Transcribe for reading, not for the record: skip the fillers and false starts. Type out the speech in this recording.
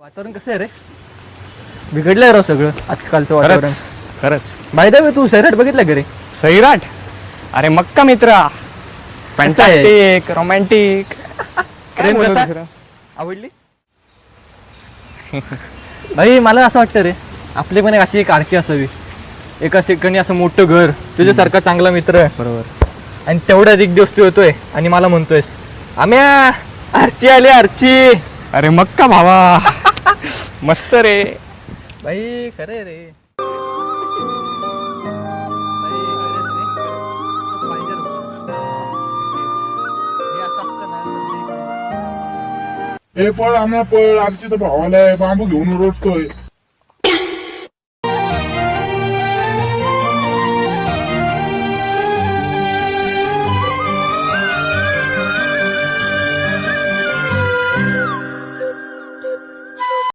वातावरण कसं आहे रे? बिघडलंय राव सगळं आजकालचं वातावरण. खरंच बाय द वे, तू सैराट बघितलं का रे? सैराट. अरे मक्का मित्रा, कसं आहे? Fantastic, romantic. प्रेम कथा आवडली? भाई मला असं वाटतं रे, आपली पण अशी एक आरची असावी, एकाच ठिकाणी असं मोठं घर, तुझ्यासारखा चांगला मित्र, बरोबर. आणि तेवढ्या एक दिवस तू येतोय आणि मला म्हणतोयस आम्या आरची आली आरची. अरे मक्का भावा, मस्त रे. भाई खरे रे. भाई, खरंच रे. असं पाहिजे रे. हे असं असतं ना तर हे पळ आम्हाला पळ, आमची तर भावाला आहे, बांबू घेऊन रोटतोय.